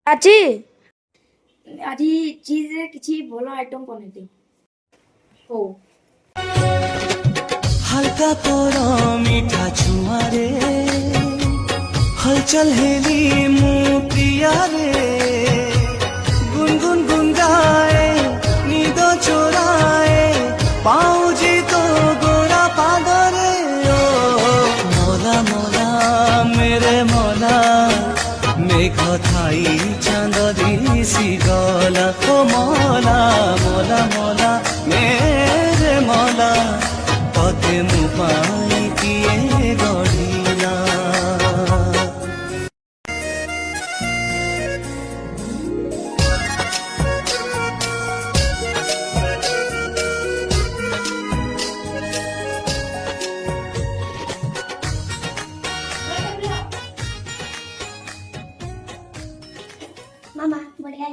ଆଜି ଆଜି ଚିଜରେ କିଛି ଭଲ ଆଇଟମ୍ ବନେଇଦିଅ। ହଉ। हल्का तोर मीठा छुआरे हलचल हेली मु प्रिया रे गुनगुन गुनगाए नींद चोराए पाऊजी तो गोरा पादरे ओ मोला मोला मेरे मोला मेघ थाई चांद दिसी गला ओ मोला मोला मोला मेरे मोला पते मु पाई किए गढ़िला मामा बढ़िया